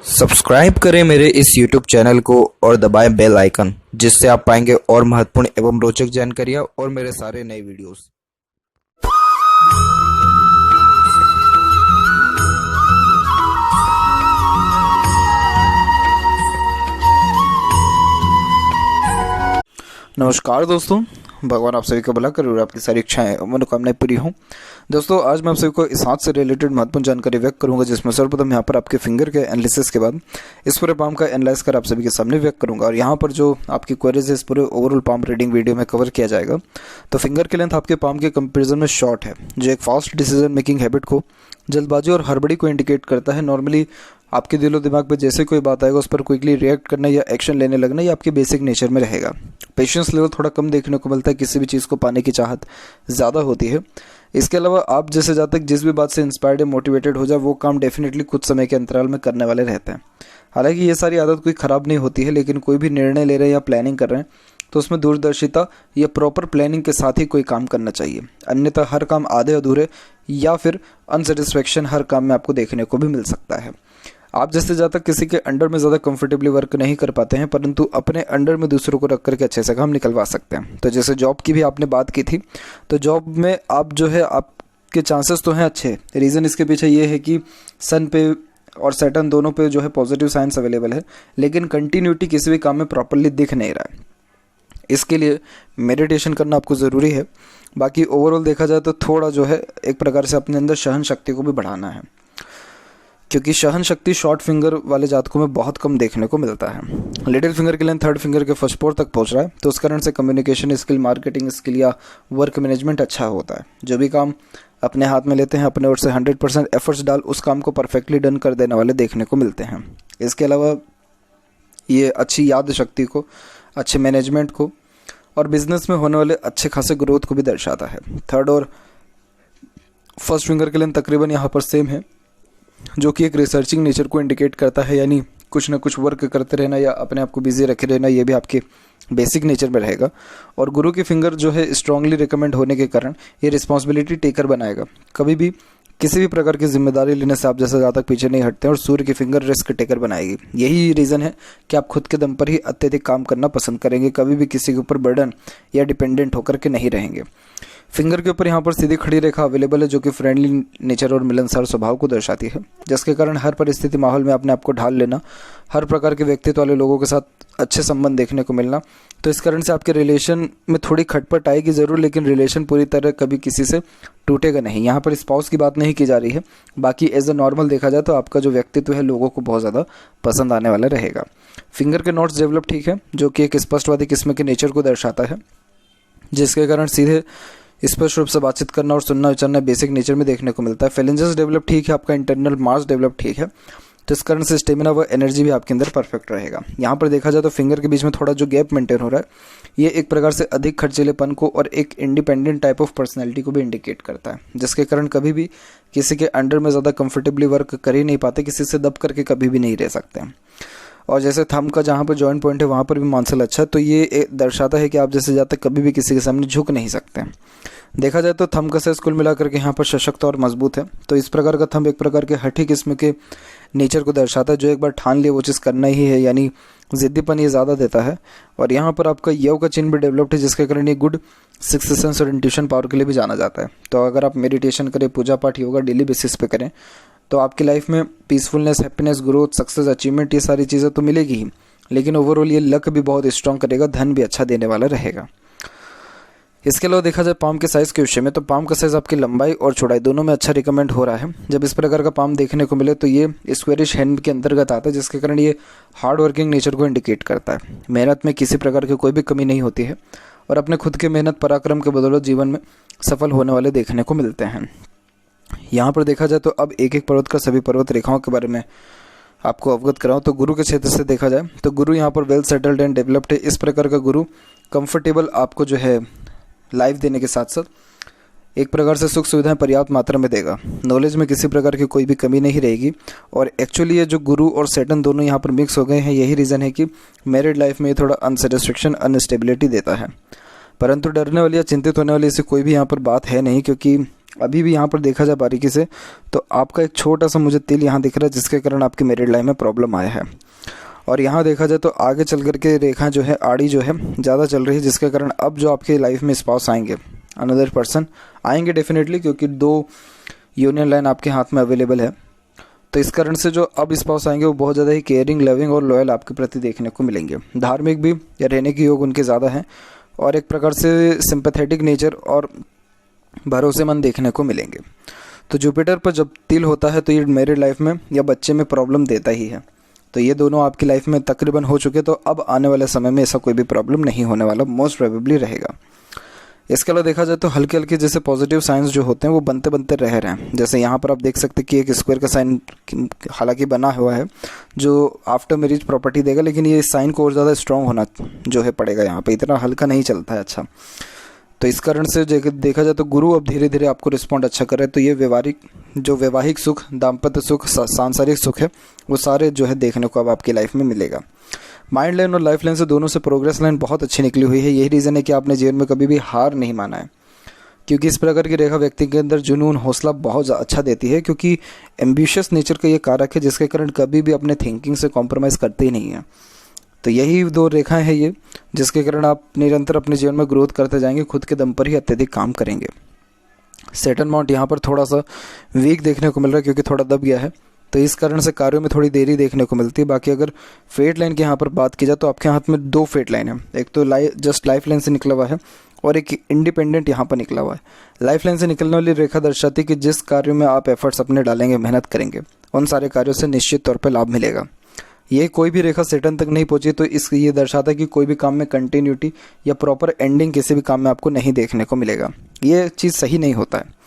Subscribe करें मेरे इस YouTube चैनल को और दबाएं बेल आइकन, जिससे आप पाएंगे और महत्वपूर्ण एवं रोचक जानकारियां और मेरे सारे नए वीडियोस। नमस्कार दोस्तों, भगवान आप सभी को भला करे और आपकी सारी इच्छाएं और मनोकामनाएं पूरी हों। दोस्तों, आज मैं आप सभी को इस हाथ से रिलेटेड महत्वपूर्ण जानकारी व्यक्त करूंगा, जिसमें सर्वप्रथम यहाँ पर आपके फिंगर के एनालिसिस के बाद इस पूरे पाम का एनालाइज कर आप सभी के सामने व्यक्त करूंगा। और यहाँ पर जो आपकी क्वेरीज है इस पूरे ओवरऑल पाम रीडिंग वीडियो में कवर किया जाएगा। तो फिंगर की लेंथ आपके पाम के कंपेरिजन में शॉर्ट है, जो एक फास्ट डिसीजन मेकिंग हैबिट को, जल्दबाजी और हड़बड़ी को इंडिकेट करता है। नॉर्मली आपके दिलो दिमाग पे जैसे कोई बात आएगा उस पर क्विकली रिएक्ट करना या एक्शन लेने लगना, ये आपके बेसिक नेचर में रहेगा। पेशेंस लेवल थोड़ा कम देखने को मिलता है, किसी भी चीज़ को पाने की चाहत ज़्यादा होती है। इसके अलावा आप जैसे जहाँ तक जिस भी बात से इंस्पायर्ड या मोटिवेटेड हो जाए, वो काम डेफिनेटली कुछ समय के अंतराल में करने वाले रहते हैं। हालांकि ये सारी आदत कोई ख़राब नहीं होती है, लेकिन कोई भी निर्णय ले रहे हैं या प्लानिंग कर रहे हैं तो उसमें दूरदर्शिता या प्रॉपर प्लानिंग के साथ ही कोई काम करना चाहिए। अन्यथा हर काम आधे अधूरे या फिर अनसेटिस्फेक्शन हर काम में आपको देखने को भी मिल सकता है। आप जैसे ज़्यादा तक किसी के अंडर में ज़्यादा कंफर्टेबली वर्क नहीं कर पाते हैं, परंतु अपने अंडर में दूसरों को रख करके अच्छे से काम निकलवा सकते हैं। तो जैसे जॉब की भी आपने बात की थी, तो जॉब में आप जो है आपके चांसेस तो हैं अच्छे। रीज़न इसके पीछे ये है कि सन पे और सैटर्न दोनों पे जो है पॉजिटिव साइंस अवेलेबल है, लेकिन कंटिन्यूटी किसी भी काम में प्रॉपरली दिख नहीं रहा है। इसके लिए मेडिटेशन करना आपको ज़रूरी है। बाकी ओवरऑल देखा जाए तो थोड़ा जो है एक प्रकार से अपने अंदर सहन शक्ति को भी बढ़ाना है, क्योंकि सहन शक्ति शॉर्ट फिंगर वाले जातकों में बहुत कम देखने को मिलता है। लिटिल फिंगर के लेंथ थर्ड फिंगर के फर्स्ट पोर तक पहुंच रहा है, तो उस कारण से कम्युनिकेशन स्किल, मार्केटिंग स्किल या वर्क मैनेजमेंट अच्छा होता है। जो भी काम अपने हाथ में लेते हैं, अपने ओर से 100% एफर्ट्स डाल उस काम को परफेक्टली डन कर देने वाले देखने को मिलते हैं। इसके अलावा ये अच्छी याद शक्ति को, अच्छे मैनेजमेंट को और बिजनेस में होने वाले अच्छे खासे ग्रोथ को भी दर्शाता है। थर्ड और फर्स्ट फिंगर के लेंथ तकरीबन यहाँ पर सेम है, जो कि एक रिसर्चिंग नेचर को इंडिकेट करता है, यानी कुछ ना कुछ वर्क करते रहना या अपने आप को बिजी रखे रहना, ये भी आपके बेसिक नेचर में रहेगा। और गुरु की फिंगर जो है स्ट्रांगली रिकमेंड होने के कारण ये रिस्पॉन्सिबिलिटी टेकर बनाएगा। कभी भी किसी भी प्रकार की जिम्मेदारी लेने से आप जैसे ज़्यादा तक पीछे नहीं हटते हैं। और सूर्य की फिंगर रिस्क टेकर बनाएगी। यही रीज़न है कि आप खुद के दम पर ही अत्यधिक काम करना पसंद करेंगे, कभी भी किसी के ऊपर बर्डन या डिपेंडेंट होकर के नहीं रहेंगे। फिंगर के ऊपर यहाँ पर सीधी खड़ी रेखा अवेलेबल है, जो कि फ्रेंडली नेचर और मिलनसार स्वभाव को दर्शाती है, जिसके कारण हर परिस्थिति माहौल में अपने आप को ढाल लेना, हर प्रकार के व्यक्तित्व वाले लोगों के साथ अच्छे संबंध देखने को मिलना। तो इस कारण से आपके रिलेशन में थोड़ी खटपट आएगी ज़रूर, लेकिन रिलेशन पूरी तरह कभी किसी से टूटेगा नहीं। यहाँ पर स्पाउस की बात नहीं की जा रही है। बाकी एज अ नॉर्मल देखा जाए तो आपका जो व्यक्तित्व है लोगों को बहुत ज़्यादा पसंद आने वाला रहेगा। फिंगर के नोट्स डेवलप ठीक है, जो कि एक स्पष्टवादी किस्म के नेचर को दर्शाता है, जिसके कारण सीधे स्पष्ट रूप से बातचीत करना और सुनना विचारना बेसिक नेचर में देखने को मिलता है। फेलेंजेस डेवलप ठीक है, आपका इंटरनल मार्स डेवलप ठीक है, तो इस कारण से स्टेमिना व एनर्जी भी आपके अंदर परफेक्ट रहेगा। यहाँ पर देखा जाए तो फिंगर के बीच में थोड़ा जो गैप मेंटेन हो रहा है, ये एक प्रकार से अधिक खर्चीलेपन को और एक इंडिपेंडेंट टाइप ऑफ पर्सनैलिटी को भी इंडिकेट करता है, जिसके कारण कभी भी किसी के अंडर में ज़्यादा कंफर्टेबली वर्क कर ही नहीं पाते, किसी से दब करके कभी भी नहीं रह सकते हैं। और जैसे थंब का जहाँ पर जॉइंट पॉइंट है वहाँ पर भी मांसल अच्छा है, तो ये दर्शाता है कि आप जैसे ज़्यादा कभी भी किसी के सामने झुक नहीं सकते हैं। देखा जाए तो थंब का साइज कुल मिलाकर के यहाँ पर सशक्त और मजबूत है। तो इस प्रकार का थंब एक प्रकार के हठी किस्म के नेचर को दर्शाता है, जो एक बार ठान लिए वो चीज़ करना ही है, यानी जिद्दीपन ये ज़्यादा देता है। और यहाँ पर आपका यव का चिन्ह भी डेवलप्ड है, जिसके कारण ये गुड सिक्स्थ सेंस और इंट्यूशन पावर के लिए भी जाना जाता है। तो अगर आप मेडिटेशन करें, पूजा पाठ, योगा डेली बेसिस पे करें, तो आपकी लाइफ में peacefulness, happiness, growth, success, achievement, ये सारी चीज़ें तो मिलेगी ही, लेकिन ओवरऑल ये लक भी बहुत स्ट्रांग करेगा, धन भी अच्छा देने वाला रहेगा। इसके अलावा देखा जाए पाम के साइज़ के विषय में, तो पाम का साइज़ आपकी लंबाई और चौड़ाई दोनों में अच्छा रिकमेंड हो रहा है। जब इस प्रकार का पाम देखने को मिले तो ये स्क्वेरिश हैंड के अंतर्गत आता है, जिसके कारण ये हार्ड वर्किंग नेचर को इंडिकेट करता है। मेहनत में किसी प्रकार की कोई भी कमी नहीं होती है और अपने खुद के मेहनत पराक्रम के बदौलत जीवन में सफल होने वाले देखने को मिलते हैं। यहाँ पर देखा जाए तो अब एक एक पर्वत का सभी पर्वत रेखाओं के बारे में आपको अवगत कराऊँ। तो गुरु के क्षेत्र से देखा जाए तो गुरु यहाँ पर वेल सेटल्ड एंड डेवलप्ड है। इस प्रकार का गुरु कंफर्टेबल आपको जो है लाइफ देने के साथ साथ एक प्रकार से सुख सुविधाएं पर्याप्त मात्रा में देगा। नॉलेज में किसी प्रकार की कोई भी कमी नहीं रहेगी। और एक्चुअली ये जो गुरु और सैटर्न दोनों यहाँ पर मिक्स हो गए हैं, यही रीज़न है कि मैरिड लाइफ में ये थोड़ा अनसेटिस्फेक्शन, अनस्टेबिलिटी देता है। परंतु डरने वाली या चिंतित होने वाली ऐसी कोई भी यहाँ पर बात है नहीं, क्योंकि अभी भी यहाँ पर देखा जाए बारीकी से तो आपका एक छोटा सा मुझे तिल यहाँ दिख रहा है, जिसके कारण आपकी मैरिड लाइफ में प्रॉब्लम आया है। और यहाँ देखा जाए तो आगे चल करके रेखा जो है आड़ी जो है ज़्यादा चल रही है, जिसके कारण अब जो आपके लाइफ में स्पाउस आएंगे, अनदर पर्सन आएंगे डेफिनेटली, क्योंकि 2 यूनियन लाइन आपके हाथ में अवेलेबल है। तो इस कारण से जो अब स्पाउस आएंगे वो बहुत ज़्यादा ही केयरिंग, लविंग और लॉयल आपके प्रति देखने को मिलेंगे। धार्मिक भी या रहने के योग उनके ज़्यादा हैं और एक प्रकार से सिंपैथेटिक नेचर और भरोसेमंद देखने को मिलेंगे। तो जुपिटर पर जब तिल होता है तो ये मैरिड लाइफ में या बच्चे में प्रॉब्लम देता ही है। तो ये दोनों आपकी लाइफ में तकरीबन हो चुके, तो अब आने वाले समय में ऐसा कोई भी प्रॉब्लम नहीं होने वाला, मोस्ट प्रोबेबली रहेगा। इसके अलावा देखा जाए तो हल्के हल्के जैसे पॉजिटिव साइंस जो होते हैं वो बनते बनते रह रहे हैं। जैसे यहाँ पर आप देख सकते हैं कि एक स्क्वायर का साइन हालांकि बना हुआ है जो आफ्टर मैरिज प्रॉपर्टी देगा, लेकिन ये साइन को और ज़्यादा स्ट्रॉन्ग होना जो है पड़ेगा, यहाँ पे इतना हल्का नहीं चलता है। अच्छा, तो इस कारण से देखा जाए तो गुरु अब धीरे धीरे आपको रिस्पॉन्ड अच्छा कर रहे हैं। तो ये वैवाहिक सुख, दाम्पत्य सुख, सांसारिक सुख है, वो सारे जो है देखने को अब आपकी लाइफ में मिलेगा। माइंड लाइन और लाइफ लाइन से दोनों से प्रोग्रेस लाइन बहुत अच्छी निकली हुई है। यही रीज़न है कि आपने जीवन में कभी भी हार नहीं माना है, क्योंकि इस प्रकार की रेखा व्यक्ति के अंदर जुनून, हौसला बहुत अच्छा देती है, क्योंकि एम्बिशियस नेचर का ये कारक है, जिसके कारण कभी भी अपने थिंकिंग से कॉम्प्रोमाइज़ करते ही नहीं है। तो यही 2 रेखाएं हैं ये, जिसके कारण आप निरंतर अपने जीवन में ग्रोथ करते जाएंगे, खुद के दम पर ही अत्यधिक काम करेंगे। सैटर्न माउंट यहाँ पर थोड़ा सा वीक देखने को मिल रहा है, क्योंकि थोड़ा दब गया है, तो इस कारण से कार्यों में थोड़ी देरी देखने को मिलती है। बाकी अगर फेट लाइन की यहाँ पर बात की जाए तो आपके हाथ में 2 फेट लाइन है, एक तो जस्ट लाइफ लाइन से निकला हुआ है और एक इंडिपेंडेंट यहाँ पर निकला हुआ है। लाइफ लाइन से निकलने वाली रेखा दर्शाती है कि जिस कार्यों में आप एफर्ट्स अपने डालेंगे, मेहनत करेंगे, उन सारे कार्यों से निश्चित तौर पर लाभ मिलेगा। ये कोई भी रेखा सेटन तक नहीं पहुंची तो ये दर्शाता है कि कोई भी काम में कंटिन्यूटी या प्रॉपर एंडिंग किसी भी काम में आपको नहीं देखने को मिलेगा। ये चीज़ सही नहीं होता है,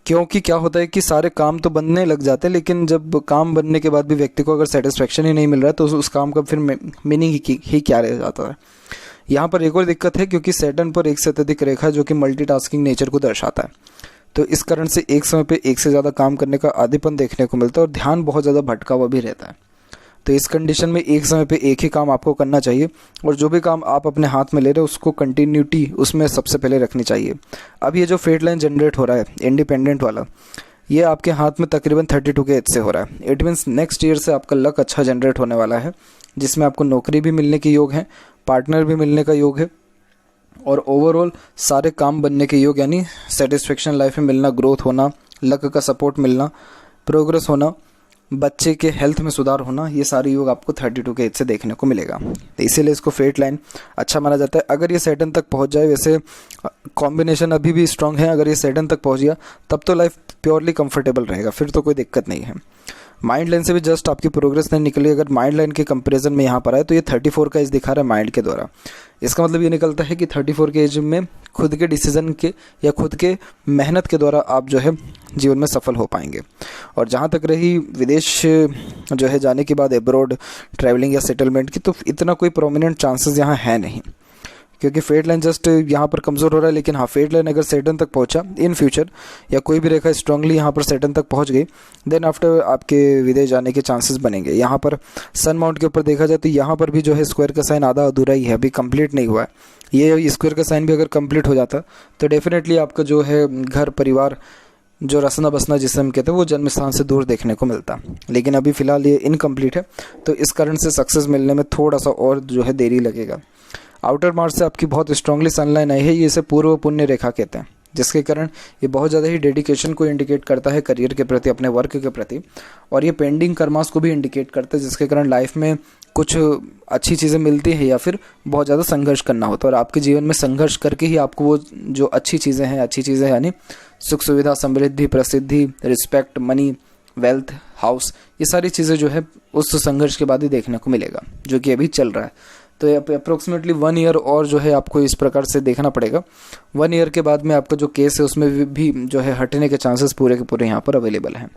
क्योंकि क्या होता है कि सारे काम तो बनने लग जाते हैं, लेकिन जब काम बनने के बाद भी व्यक्ति को अगर सेटिस्फेक्शन ही नहीं मिल रहा है तो उस काम का फिर मीनिंग ही क्या रह जाता है। यहाँ पर एक और दिक्कत है, क्योंकि सैटर्न पर एक से अधिक रेखा जो कि मल्टीटास्किंग नेचर को दर्शाता है, तो इस कारण से एक समय पे एक से ज़्यादा काम करने का आदीपन देखने को मिलता है और ध्यान बहुत ज़्यादा भटका हुआ भी रहता है। तो इस कंडीशन में एक समय पे एक ही काम आपको करना चाहिए, और जो भी काम आप अपने हाथ में ले रहे हो उसको कंटिन्यूटी उसमें सबसे पहले रखनी चाहिए। अब ये जो फेट लाइन जनरेट हो रहा है इंडिपेंडेंट वाला, ये आपके हाथ में तकरीबन 32 के एज से हो रहा है। इट मीन्स नेक्स्ट ईयर से आपका लक अच्छा जनरेट होने वाला है, जिसमें आपको नौकरी भी मिलने के योग है, पार्टनर भी मिलने का योग है, और ओवरऑल सारे काम बनने के योग, यानी सेटिस्फेक्शन लाइफ में मिलना, ग्रोथ होना, लक का सपोर्ट मिलना, प्रोग्रेस होना, बच्चे के हेल्थ में सुधार होना, ये सारे योग आपको 32 के एज से देखने को मिलेगा। तो इसीलिए इसको फेट लाइन अच्छा माना जाता है। अगर ये सैटर्न तक पहुंच जाए, वैसे कॉम्बिनेशन अभी भी स्ट्रांग है, अगर ये सैटर्न तक पहुंच गया तब तो लाइफ प्योरली कंफर्टेबल रहेगा, फिर तो कोई दिक्कत नहीं है। माइंड लाइन से भी जस्ट आपकी प्रोग्रेस नहीं निकली, अगर माइंड लाइन के कंपैरिजन में यहाँ पर आए तो ये 34 का एज दिखा रहा है माइंड के द्वारा। इसका मतलब ये निकलता है कि 34 के एज में खुद के डिसीजन के या खुद के मेहनत के द्वारा आप जो है जीवन में सफल हो पाएंगे। और जहाँ तक रही विदेश जो है जाने के बाद एब्रॉड ट्रैवलिंग या सेटलमेंट की, तो इतना कोई प्रोमिनेंट चांसेस यहाँ है नहीं, क्योंकि फेट लाइन जस्ट यहाँ पर कमज़ोर हो रहा है। लेकिन हाँ, फेट लाइन अगर सैटर्न तक पहुँचा इन फ्यूचर, या कोई भी रेखा स्ट्रांगली यहाँ पर सैटर्न तक पहुँच गई, देन आफ्टर आपके विदेश जाने के चांसेस बनेंगे। यहाँ पर सन माउंट के ऊपर देखा जाए तो यहाँ पर भी जो है स्क्वायर का साइन आधा अधूरा ही है, अभी कंप्लीट नहीं हुआ है। ये स्क्वायर का साइन भी अगर कंप्लीट हो जाता तो डेफिनेटली आपका जो है घर परिवार, जो रसना बसना जिसे हम कहते हैं, वो जन्म स्थान से दूर देखने को मिलता। लेकिन अभी फ़िलहाल ये इनकम्प्लीट है, तो इस कारण से सक्सेस मिलने में थोड़ा सा और जो है देरी लगेगा। आउटर मार्च से आपकी बहुत स्ट्रांगली सनलाइन आई है, ये इसे पूर्व पुण्य रेखा कहते हैं, जिसके कारण ये बहुत ज़्यादा ही डेडिकेशन को इंडिकेट करता है करियर के प्रति, अपने वर्क के प्रति, और ये पेंडिंग कर्मास को भी इंडिकेट करता है, जिसके कारण लाइफ में कुछ अच्छी चीज़ें मिलती हैं या फिर बहुत ज़्यादा संघर्ष करना होता है। और आपके जीवन में संघर्ष करके ही आपको वो जो अच्छी चीज़ें यानी सुख सुविधा, समृद्धि, प्रसिद्धि, रिस्पेक्ट, मनी, वेल्थ, हाउस, ये सारी चीज़ें जो है उस संघर्ष के बाद ही देखने को मिलेगा, जो कि अभी चल रहा है। तो अप्रोक्सीमेटली 1 ईयर और जो है आपको इस प्रकार से देखना पड़ेगा। 1 ईयर के बाद में आपका जो केस है उसमें भी जो है हटने के चांसेस पूरे के पूरे यहाँ पर अवेलेबल हैं।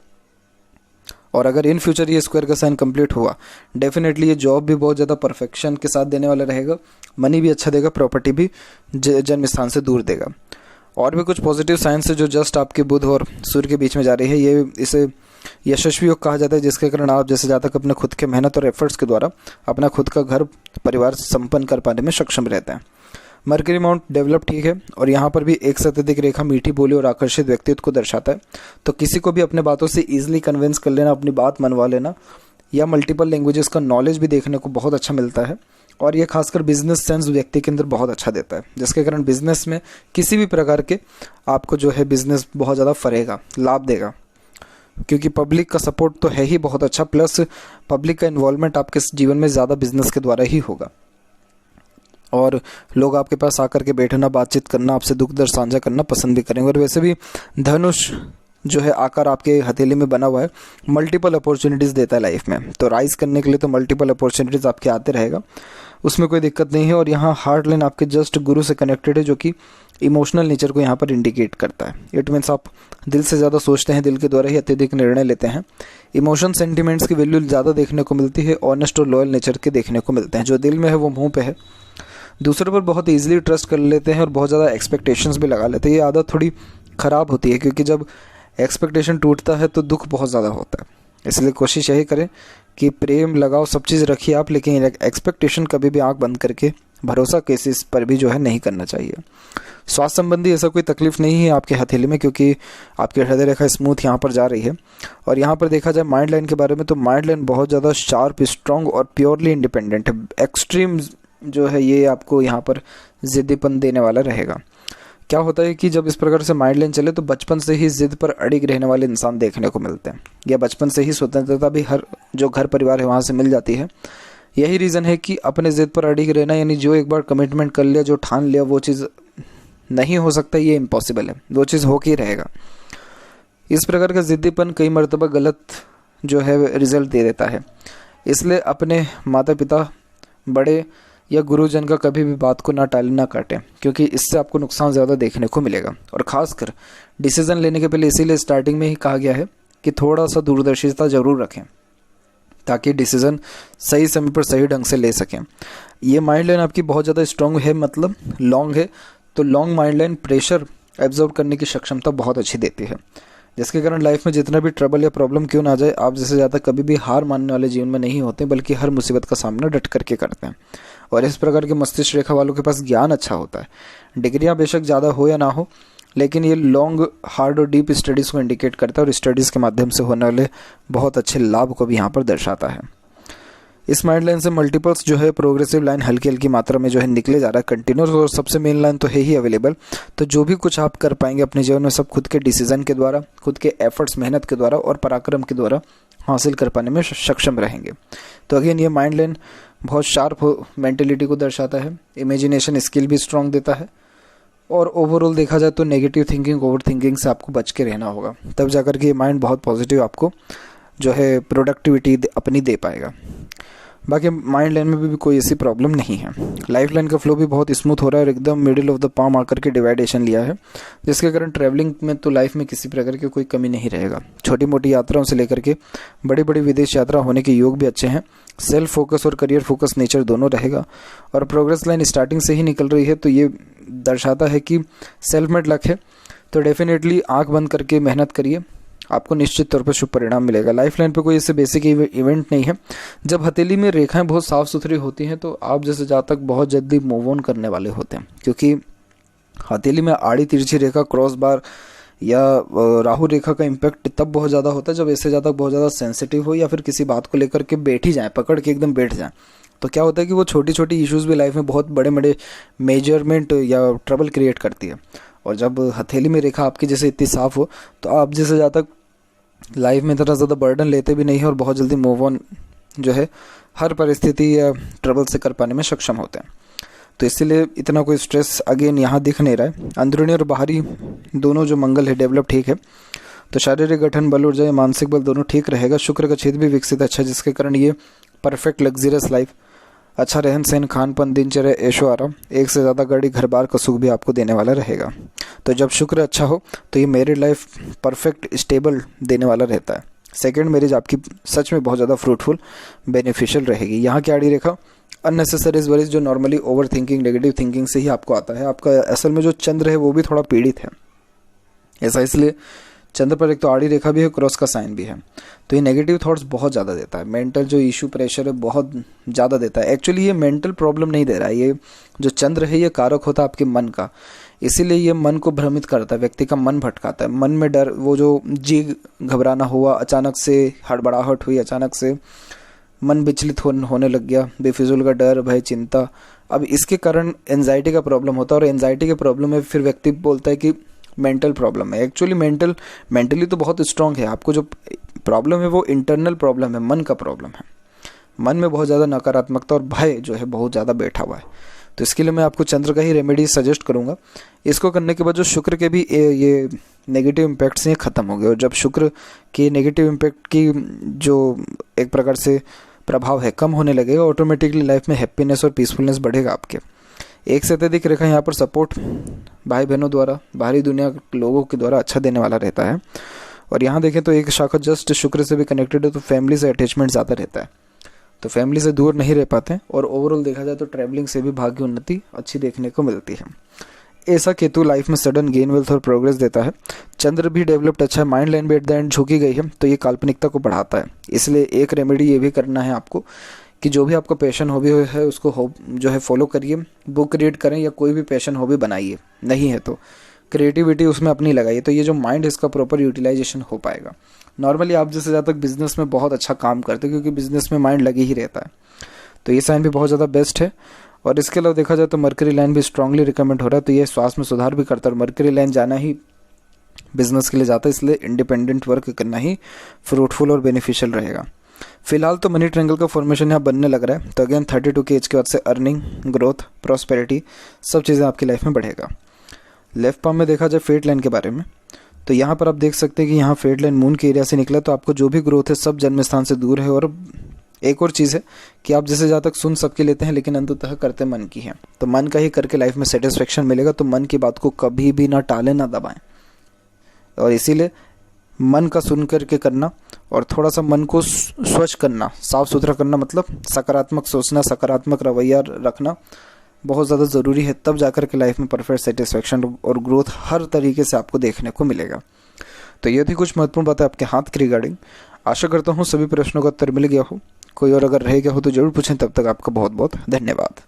और अगर इन फ्यूचर ये स्क्वायर का साइन कंप्लीट हुआ, डेफिनेटली ये जॉब भी बहुत ज़्यादा परफेक्शन के साथ देने वाला रहेगा, मनी भी अच्छा देगा, प्रॉपर्टी भी जन्म स्थान से दूर देगा। और भी कुछ पॉजिटिव साइंस है जो जस्ट आपके बुध और सूर्य के बीच में जा रही है, ये इसे यशस्वी योग कहा जाता है, जिसके कारण आप जैसे जातक अपने खुद के मेहनत और एफर्ट्स के द्वारा अपना खुद का घर परिवार संपन्न कर पाने में सक्षम रहते हैं। मरकरी माउंट डेवलप ठीक है, और यहाँ पर भी एक से अत्यधिक रेखा मीठी बोली और आकर्षित व्यक्तित्व को दर्शाता है। तो किसी को भी अपने बातों से ईजिली कन्विंस कर लेना, अपनी बात मनवा लेना, या मल्टीपल लैंग्वेजेस का नॉलेज भी देखने को बहुत अच्छा मिलता है। और ये खासकर बिजनेस सेंस व्यक्ति के अंदर बहुत अच्छा देता है, जिसके कारण बिजनेस में किसी भी प्रकार के आपको जो है बिजनेस बहुत ज़्यादा फरेगा, लाभ देगा, क्योंकि पब्लिक का सपोर्ट तो है ही बहुत अच्छा, प्लस पब्लिक का इन्वॉल्वमेंट आपके जीवन में ज़्यादा बिजनेस के द्वारा ही होगा, और लोग आपके पास आकर के बैठना, बातचीत करना, आपसे दुख दर्द साझा करना पसंद भी करेंगे। और वैसे भी धनुष जो है आकार आपके हथेली में बना हुआ है, मल्टीपल अपॉर्चुनिटीज़ देता है लाइफ में, तो राइज करने के लिए तो मल्टीपल अपॉर्चुनिटीज़ आपके आते रहेगा, उसमें कोई दिक्कत नहीं है। और यहाँ हार्ट लाइन आपके जस्ट गुरु से कनेक्टेड है, जो कि इमोशनल नेचर को यहाँ पर इंडिकेट करता है। इट मीन्स आप दिल से ज़्यादा सोचते हैं, दिल के द्वारा ही अत्यधिक निर्णय लेते हैं, इमोशन सेंटिमेंट्स की वैल्यू ज़्यादा देखने को मिलती है, ऑनेस्ट और लॉयल नेचर के देखने को मिलते हैं। जो दिल में है वो मुंह पे है, दूसरों पर बहुत ईजिली ट्रस्ट कर लेते हैं और बहुत ज़्यादा एक्सपेक्टेशंस भी लगा लेते हैं। ये आदत थोड़ी ख़राब होती है, क्योंकि जब एक्सपेक्टेशन टूटता है तो दुख बहुत ज़्यादा होता है। इसलिए कोशिश यही करें कि प्रेम लगाओ सब चीज़ रखिए आप, लेकिन एक्सपेक्टेशन कभी भी आंख बंद करके भरोसा केसेस पर भी जो है नहीं करना चाहिए। स्वास्थ्य संबंधी ऐसा कोई तकलीफ नहीं है आपके हथेली में, क्योंकि आपकी हृदय रेखा स्मूथ यहाँ पर जा रही है। और यहाँ पर देखा जाए माइंड लाइन के बारे में, तो माइंड लाइन बहुत ज़्यादा शार्प, स्ट्रॉन्ग और प्योरली इंडिपेंडेंट है। एक्सट्रीम जो है ये आपको यहाँ पर जिद्दीपन देने वाला रहेगा। क्या होता है कि जब इस प्रकार से माइंड लाइन चले तो बचपन से ही जिद पर अड़िग रहने वाले इंसान देखने को मिलते हैं, या बचपन से ही स्वतंत्रता भी हर जो घर परिवार है वहाँ से मिल जाती है। यही रीज़न है कि अपने जिद पर अड़िग रहना, यानी जो एक बार कमिटमेंट कर लिया, जो ठान लिया, वो चीज़ नहीं हो सकता, ये इम्पॉसिबल है, वो चीज़ हो के ही रहेगा। इस प्रकार का जिद्दीपन कई मरतबा गलत जो है रिजल्ट दे देता है। इसलिए अपने माता पिता, बड़े या गुरुजन का कभी भी बात को ना टालें, ना काटें, क्योंकि इससे आपको नुकसान ज़्यादा देखने को मिलेगा। और ख़ासकर डिसीज़न लेने के पहले इसीलिए स्टार्टिंग में ही कहा गया है कि थोड़ा सा दूरदर्शिता ज़रूर रखें, ताकि डिसीज़न सही समय पर सही ढंग से ले सकें। ये माइंड लाइन आपकी बहुत ज़्यादा स्ट्रॉन्ग है, मतलब लॉन्ग है, तो long mind line pressure absorb करने की सक्षमता बहुत अच्छी देती है, जिसके कारण लाइफ में जितना भी ट्रबल या प्रॉब्लम क्यों ना आ जाए, आप जैसे ज़्यादा कभी भी हार मानने वाले जीवन में नहीं होते, बल्कि हर मुसीबत का सामना डट करके करते हैं। और इस प्रकार के मस्तिष्क रेखा वालों के पास ज्ञान अच्छा होता है। डिग्रियां बेशक ज़्यादा हो या ना हो, लेकिन ये लॉन्ग, हार्ड और डीप स्टडीज़ को इंडिकेट करता है, और स्टडीज़ के माध्यम से होने वाले बहुत अच्छे लाभ को भी यहाँ पर दर्शाता है। इस माइंड लाइन से मल्टीपल्स जो है प्रोग्रेसिव लाइन हल्की हल्की मात्रा में जो है निकले जा रहा है, कंटिन्यूस, और सबसे मेन लाइन तो है ही अवेलेबल। तो जो भी कुछ आप कर पाएंगे अपने जीवन में, सब खुद के डिसीजन के द्वारा, खुद के एफर्ट्स, मेहनत के द्वारा और पराक्रम के द्वारा हासिल कर पाने में सक्षम रहेंगे। तो अगेन ये माइंड लाइन बहुत शार्प मेंटेलिटी को दर्शाता है, इमेजिनेशन स्किल भी स्ट्रॉन्ग देता है, और ओवरऑल देखा जाए तो नेगेटिव थिंकिंग, ओवर थिंकिंग से आपको बच के रहना होगा, तब जाकर के ये माइंड बहुत पॉजिटिव आपको जो है प्रोडक्टिविटी अपनी दे पाएगा। बाकी माइंड लाइन में भी कोई ऐसी प्रॉब्लम नहीं है। लाइफ लाइन का फ्लो भी बहुत स्मूथ हो रहा है, और एकदम मिडिल ऑफ द पाम आकर के डिवाइडेशन लिया है, जिसके कारण ट्रैवलिंग में तो लाइफ में किसी प्रकार की कोई कमी नहीं रहेगा। छोटी मोटी यात्राओं से लेकर के बड़ी बड़ी विदेश यात्रा होने के योग भी अच्छे हैं। सेल्फ फोकस और करियर फोकस नेचर दोनों रहेगा, और प्रोग्रेस लाइन स्टार्टिंग से ही निकल रही है, तो ये दर्शाता है कि सेल्फ मेड लक है। तो डेफिनेटली आंख बंद करके मेहनत करिए, आपको निश्चित तौर पर शुभ परिणाम मिलेगा। लाइफ लाइन पे कोई इससे बेसिक इवेंट नहीं है। जब हथेली में रेखाएं बहुत साफ सुथरी होती हैं, तो आप जैसे जातक बहुत जल्दी मूव ऑन करने वाले होते हैं, क्योंकि हथेली में आड़ी तिरछी रेखा, क्रॉस बार या राहु रेखा का इम्पैक्ट तब बहुत ज़्यादा होता है जब ऐसे जातक बहुत ज़्यादा सेंसिटिव हो, या फिर किसी बात को लेकर के बैठ ही जाए, पकड़ के एकदम बैठ जाए। तो क्या होता है कि वो छोटी छोटी इश्यूज़ भी लाइफ में बहुत बड़े बड़े मेजरमेंट या ट्रबल क्रिएट करती है। और जब हथेली में रेखा आपकी जैसे इतनी साफ हो, तो आप जैसे जातक लाइफ में इतना ज़्यादा बर्डन लेते भी नहीं है, और बहुत जल्दी मूव ऑन जो है हर परिस्थिति या ट्रबल से कर पाने में सक्षम होते हैं। तो इसीलिए इतना कोई स्ट्रेस अगेन यहाँ दिख नहीं रहा है। अंदरूनी और बाहरी दोनों जो मंगल है डेवलप ठीक है, तो शारीरिक गठन, बल ऊर्जा, मानसिक बल दोनों ठीक रहेगा। शुक्र का क्षेत्र भी विकसित अच्छा, जिसके कारण ये परफेक्ट लग्जरियस लाइफ, अच्छा रहन सहन, खान पान, दिनचर्या, ऐशो आराम, एक से ज़्यादा गाड़ी, घर बार का सुख भी आपको देने वाला रहेगा। तो जब शुक्र अच्छा हो तो ये मैरिड लाइफ परफेक्ट स्टेबल देने वाला रहता है। सेकंड मैरिज आपकी सच में बहुत ज़्यादा फ्रूटफुल, बेनिफिशियल रहेगी। यहाँ की आड़ी रेखा अननेसेसरीज वरीज, जो normally over thinking, negative thinking से ही आपको आता है। आपका असल में जो चंद्र है वो भी थोड़ा पीड़ित है। ऐसा इसलिए चंद्र पर एक तो आड़ी रेखा भी है, क्रॉस का साइन भी है, तो ये नेगेटिव थॉट्स बहुत ज़्यादा देता है। मेंटल जो इशू प्रेशर है बहुत ज़्यादा देता है। एक्चुअली ये मेंटल प्रॉब्लम नहीं दे रहा है, ये जो चंद्र है ये कारक होता है आपके मन का, इसीलिए ये मन को भ्रमित करता है, व्यक्ति का मन भटकाता है। मन में डर, वो जो जी घबराना हुआ, अचानक से हड़बड़ाहट हुई, अचानक से मन विचलित होने लग गया, बेफिजूल का डर, भय, चिंता, अब इसके कारण एंजाइटी का प्रॉब्लम होता है। और एंजाइटी के प्रॉब्लम में फिर व्यक्ति बोलता है कि मेंटल प्रॉब्लम है। एक्चुअली मेंटली तो बहुत स्ट्रांग है, आपको जो प्रॉब्लम है वो इंटरनल प्रॉब्लम है, मन का प्रॉब्लम है। मन में बहुत ज़्यादा नकारात्मकता और भय जो है बहुत ज़्यादा बैठा हुआ है। तो इसके लिए मैं आपको चंद्र का ही रेमेडी सजेस्ट करूंगा। इसको करने के बाद जो शुक्र के भी ये नेगेटिव इम्पैक्ट्स हैं ख़त्म हो गए, और जब शुक्र के नेगेटिव इम्पैक्ट की जो एक प्रकार से प्रभाव है कम होने लगेगा, ऑटोमेटिकली लाइफ में हैप्पीनेस और पीसफुलनेस बढ़ेगा आपके। एक से अत्यधिक रेखा यहाँ पर सपोर्ट भाई बहनों द्वारा, बाहरी दुनिया के लोगों के द्वारा अच्छा देने वाला रहता है। और यहाँ देखें तो एक शाखा जस्ट शुक्र से भी कनेक्टेड है, तो फैमिली से अटैचमेंट ज़्यादा रहता है, तो फैमिली से दूर नहीं रह पाते। और ओवरऑल देखा जाए तो ट्रैवलिंग से भी भाग्य उन्नति अच्छी देखने को मिलती है। ऐसा केतु लाइफ में सडन गेन, वेल्थ और प्रोग्रेस देता है। चंद्र भी डेवलप्ड अच्छा है, माइंड लाइन भी एट द एंड झुकी गई है, तो ये काल्पनिकता को बढ़ाता है। इसलिए एक रेमेडी ये भी करना है आपको कि जो भी आपका पैशन हॉबी है उसको जो है फॉलो करिए, बुक रीड करें या कोई भी पैशन हॉबी बनाइए, नहीं है तो क्रिएटिविटी उसमें अपनी लगाइए, तो ये जो माइंड है इसका प्रॉपर यूटिलाइजेशन हो पाएगा। नॉर्मली आप जैसे ज़्यादा तक बिजनेस में बहुत अच्छा काम करते हैं, क्योंकि बिजनेस में माइंड लगे ही रहता है, तो ये साइन भी बहुत ज़्यादा बेस्ट है। और इसके अलावा देखा जाए तो मर्करी लाइन भी स्ट्रांगली रिकमेंड हो रहा है, तो ये स्वास्थ्य में सुधार भी करता है। और मर्करी लाइन जाना ही बिजनेस के लिए जाता है, इसलिए इंडिपेंडेंट वर्क करना ही फ्रूटफुल और बेनिफिशियल रहेगा। फिलहाल तो मनी ट्रायंगल का फॉर्मेशन यहाँ बनने लग रहा है, तो अगेन 32 के एज के बाद से अर्निंग, ग्रोथ, प्रॉस्पेरिटी सब चीज़ें आपकी लाइफ में बढ़ेगा। लेफ्ट पाम में देखा जाए फेट लाइन के बारे में, तो यहाँ पर आप देख सकते हैं कि यहाँ फेट लाइन मून के एरिया से निकला, तो आपको जो भी ग्रोथ है सब जन्म स्थान से दूर है। और एक और चीज़ है कि आप जैसे ज़्यादा तक सुन सबके लेते हैं लेकिन अंततः करते मन की है, तो मन का ही करके लाइफ में सेटिस्फेक्शन मिलेगा। तो मन की बात को कभी भी ना टालें ना दबाएं, और इसीलिए मन का सुन करके करना और थोड़ा सा मन को स्वच्छ करना, साफ सुथरा करना, मतलब सकारात्मक सोचना, सकारात्मक रवैया रखना बहुत ज़्यादा ज़रूरी है। तब जाकर के लाइफ में परफेक्ट सेटिस्फेक्शन और ग्रोथ हर तरीके से आपको देखने को मिलेगा। तो ये थी कुछ महत्वपूर्ण बातें आपके हाथ के रिगार्डिंग। आशा करता हूँ सभी प्रश्नों का उत्तर मिल गया हो। कोई और अगर रह गया हो तो ज़रूर पूछें। तब तक आपका बहुत बहुत धन्यवाद।